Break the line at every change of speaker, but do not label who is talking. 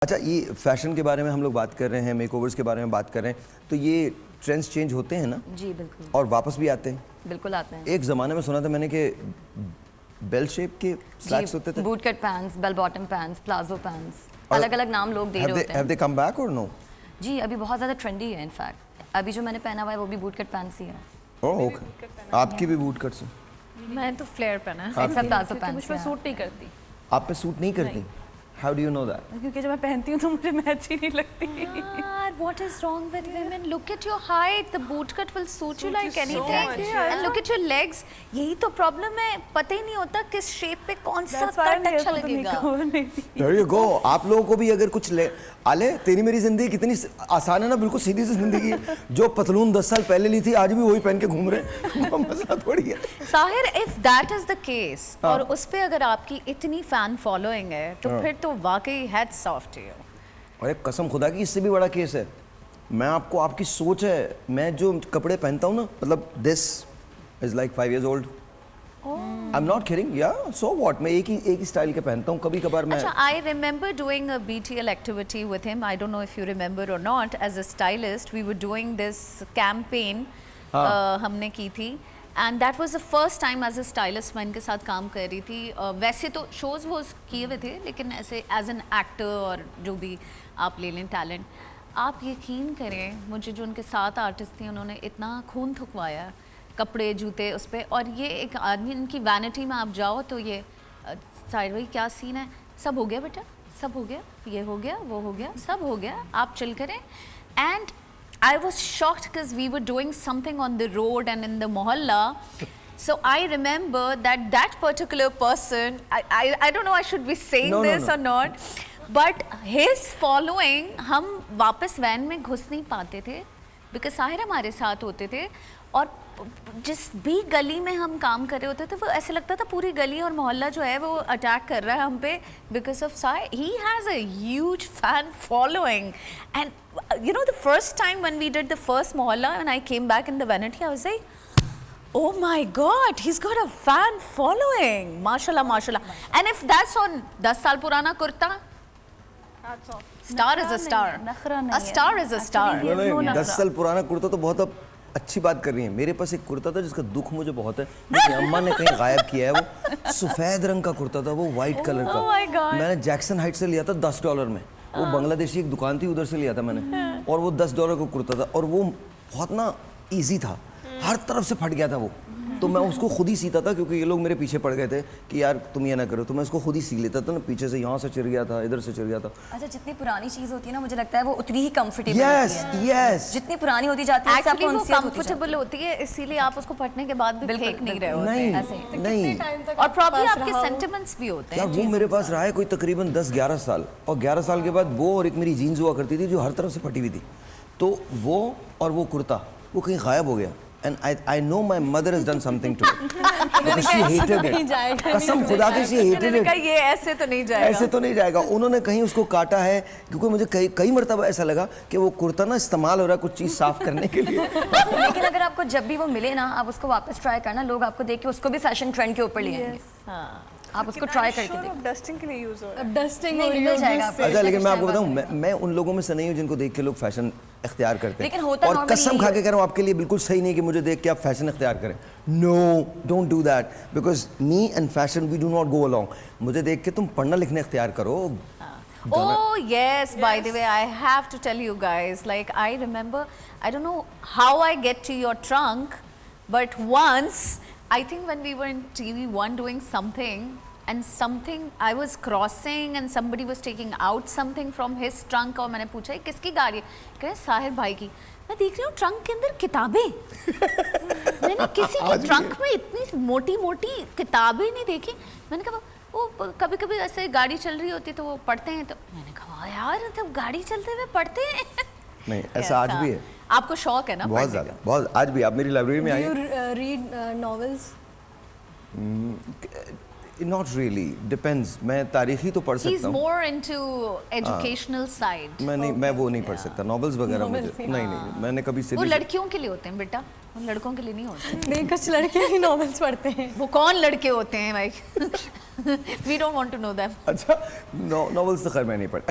अच्छा, ये फैशन के बारे में हम लोग बात कर रहे हैं, मेकओवर्स के बारे में बात कर रहे हैं, तो ये ट्रेंड्स चेंज होते हैं ना?
जी बिल्कुल।
और वापस भी आते हैं?
बिल्कुल आते हैं।
एक ज़माने में सुना था मैंने कि बेल शेप के स्लैक्स होते थे,
boot cut pants, bell bottom pants, palazzo pants, अलग अलग नाम लोग दे रहे होते हैं।
Have they come back or no?
जी अभी बहुत ज़्यादा ट्रेंडी है इनफैक्ट। अभी जो मैंने पहना हुआ है वो भी बूट कट पैंट्स ही है।
ओह ओके, आपकी भी बूट कट्स हैं?
मैं तो फ्लेयर पहना है
एक्सेप्ट प्लाजो
मुझ
पैंट्स।
पर सूट नहीं करती
आप पे सूट नहीं करती? How do you know that?
क्योंकि जब मैं पहनती हूँ तो मुझे मैच ही नहीं लगती।
Yaar, what is wrong with women? Look at your height. The boot cut will suit you like anything.
much.
And look at your legs. यही तो प्रॉब्लम है, पता ही नहीं होता किस शेप पे कौन सा कट अच्छा लगेगा।
There you go. आप लोगों को भी अगर कुछ आले, तेरी मेरी जिंदगी कितनी आसान है ना, बिल्कुल सीधी सी जिंदगी है। जो पतलून 10 साल पहले ली थी आज भी वही पहन के घूम रहे हैं, मसला थोड़ी है।
Sahir, if that is the case, और उस पे अगर आपकी इतनी फैन फॉलोइंग है तो फिर तो वाकई heads off to you.
और एक कसम खुदा की इससे भी बड़ा केस है। मैं आपको, आपकी सोच है, मैं जो कपड़े पहनता हूँ ना, मतलब this is like 5 years old. I am not kidding, या सो व्हाट, मैं एक ही स्टाइल के पहनता हूँ, कभी कभार मैं।
अच्छा, I remember doing a BTL activity with him. I don't know if you remember or not. As a stylist, we were doing this campaign. हमने की थी. And that was the first time as a stylist मैं इनके साथ काम कर रही थी. वैसे तो shows वो किए हुए थे, लेकिन ऐसे as an actor और जो भी आप ले लें टैलेंट, आप यकीन करें मुझे जो उनके साथ आर्टिस्ट थे उन्होंने इतना खून थुकवाया, कपड़े जूते उस पर। और ये एक आदमी, इनकी वैनिटी में आप जाओ तो ये साइड भाई क्या सीन है, सब हो गया बेटा, सब हो गया, ये हो गया, वो हो गया, सब हो गया, आप चिल करें। And I was shocked because we were doing something on the road and in the mohalla. So I remember that particular person, I don't know I should be saying this or not, but his following, हम वापस van में घुस नहीं पाते थे because Sahir हमारे साथ होते थे, और जिस भी गली में हम काम कर रहे होते थे वो ऐसे लगता था पूरी गली और मोहल्ला जो है वो अटैक कर रहा है हम पे because of Sai. He has a huge fan following, and you know the first time when we did the first mohalla and I came back in the vanity, I was like, oh my god, he's got a fan following, mashallah mashallah. And if that's on 10 साल पुराना kurta, star is a star, a star is a star.
10 साल पुराना कुर्ता तो बहुत अब अच्छी बात कर रही है। मेरे पास एक कुर्ता था जिसका दुख मुझे बहुत है, मेरी अम्मा ने कहीं गायब किया है। वो सफ़ेद रंग का कुर्ता था, वो वाइट कलर का। मैंने जैक्सन हाइट से लिया था $10 में। वो बांग्लादेशी एक दुकान थी, उधर से लिया था मैंने, और वो $10 का कुर्ता था, और वो बहुत ना ईजी था, हर तरफ से फट गया था वो। तो मैं उसको खुद ही सीता था, क्योंकि ये लोग मेरे पीछे पड़ गए थे कि यार तुम ये ना करो, तो मैं उसको खुद ही सी लेता था ना, पीछे से यहाँ से चिर गया था, इधर से चिर गया था।
अच्छा, जितनी पुरानी चीज़ होती है ना, मुझे लगता है वो उतनी ही कंफर्टेबल
यस
होती है।
यस,
जितनी पुरानी होती जाती है
Actually वो कंफर्टेबल होती है, इसीलिए आप उसको पढ़ने के बाद भी फेंक नहीं रहे होते
नहीं
ऐसे।
नहीं,
और प्रॉब्ली आपके सेंटिमेंट्स भी होते
क्या
हैं।
वो मेरे पास रहा है कोई तकरीबन 10-11 साल, और 11 साल के बाद वो और एक मेरी जीन्स हुआ करती थी जो हर तरफ से फटी हुई थी, तो वो और वो कुर्ता वो कहीं गायब हो गया। And I know my mother has done something to it because she hated it. कसम खुदा की she hated it.
ये ऐसे तो नहीं जाएगा,
ऐसे तो नहीं जाएगा। उन्होंने कहीं उसको काटा है, क्योंकि मुझे कई मरतबा ऐसा लगा कि वो कुर्ता ना इस्तेमाल हो रहा है कुछ चीज़ साफ करने के लिए।
लेकिन अगर आपको जब भी वो मिले ना, आप उसको वापस ट्राई करना, लोग आपको देख के उसको भी फैशन ट्रेंड के ऊपर ले आएंगे। आप उसको ट्राई करके देखो।
डस्टिंग के लिए यूज हो रहा है।
अब डस्टिंग नहीं मिल जाएगा आपको।
अच्छा, लेकिन मैं आपको बताऊं, मैं उन लोगों में से नहीं हूं जिनको देख के लोग फैशन इख्तियार करते हैं,
लेकिन होता
और
normally
कसम खा के कह रहा हूं आपके लिए बिल्कुल सही नहीं कि मुझे देख के आप फैशन इख्तियार करें। No, don't do that, because me and fashion we do not go along. मुझे देख के तुम पढ़ना लिखना इख्तियार करो।
Oh yes, by the way, I have to tell you guys, like I remember, I don't know how I get to your trunk, but once, I think when we were in TV1 doing something, and something, I was crossing and somebody was taking out something from his trunk, और मैंने पूछा ये किसकी गाड़ी है? कह रहे साहिर भाई की। मैं देख रही हूँ ट्रंक के अंदर किताबें। मैंने किसी के ट्रंक में इतनी मोटी मोटी किताबें नहीं देखी। मैंने कहा वो कभी कभी ऐसे गाड़ी चल रही होती तो वो पढ़ते हैं, तो मैंने कहा यार मतलब गाड़ी चलते हुए पढ़ते हैं।
नहीं, ऐसा आज भी है।
आपको शौक है ना?
बहुत ज़्यादा, बहुत। आज भी आप मेरी लाइब्रेरी में आइए।
Read novels?
Not really, depends. मैं तारीखी तो पढ़
He's
सकता हूँ।
more into educational side.
मैं वो नहीं पढ़ सकता, नॉवेल्स वगैरह मुझे नहीं, मैंने कभी
वो
सीरीज।
लड़कियों के लिए होते हैं बेटा, वो लड़कों के लिए नहीं होते।
नहीं, कुछ लड़के ही नॉवेल्स पढ़ते हैं।
वो कौन लड़के होते हैं भाई? We don't want to know them.
अच्छा, नॉवेल्स तो खैर मैं नहीं पढ़। अच्छा।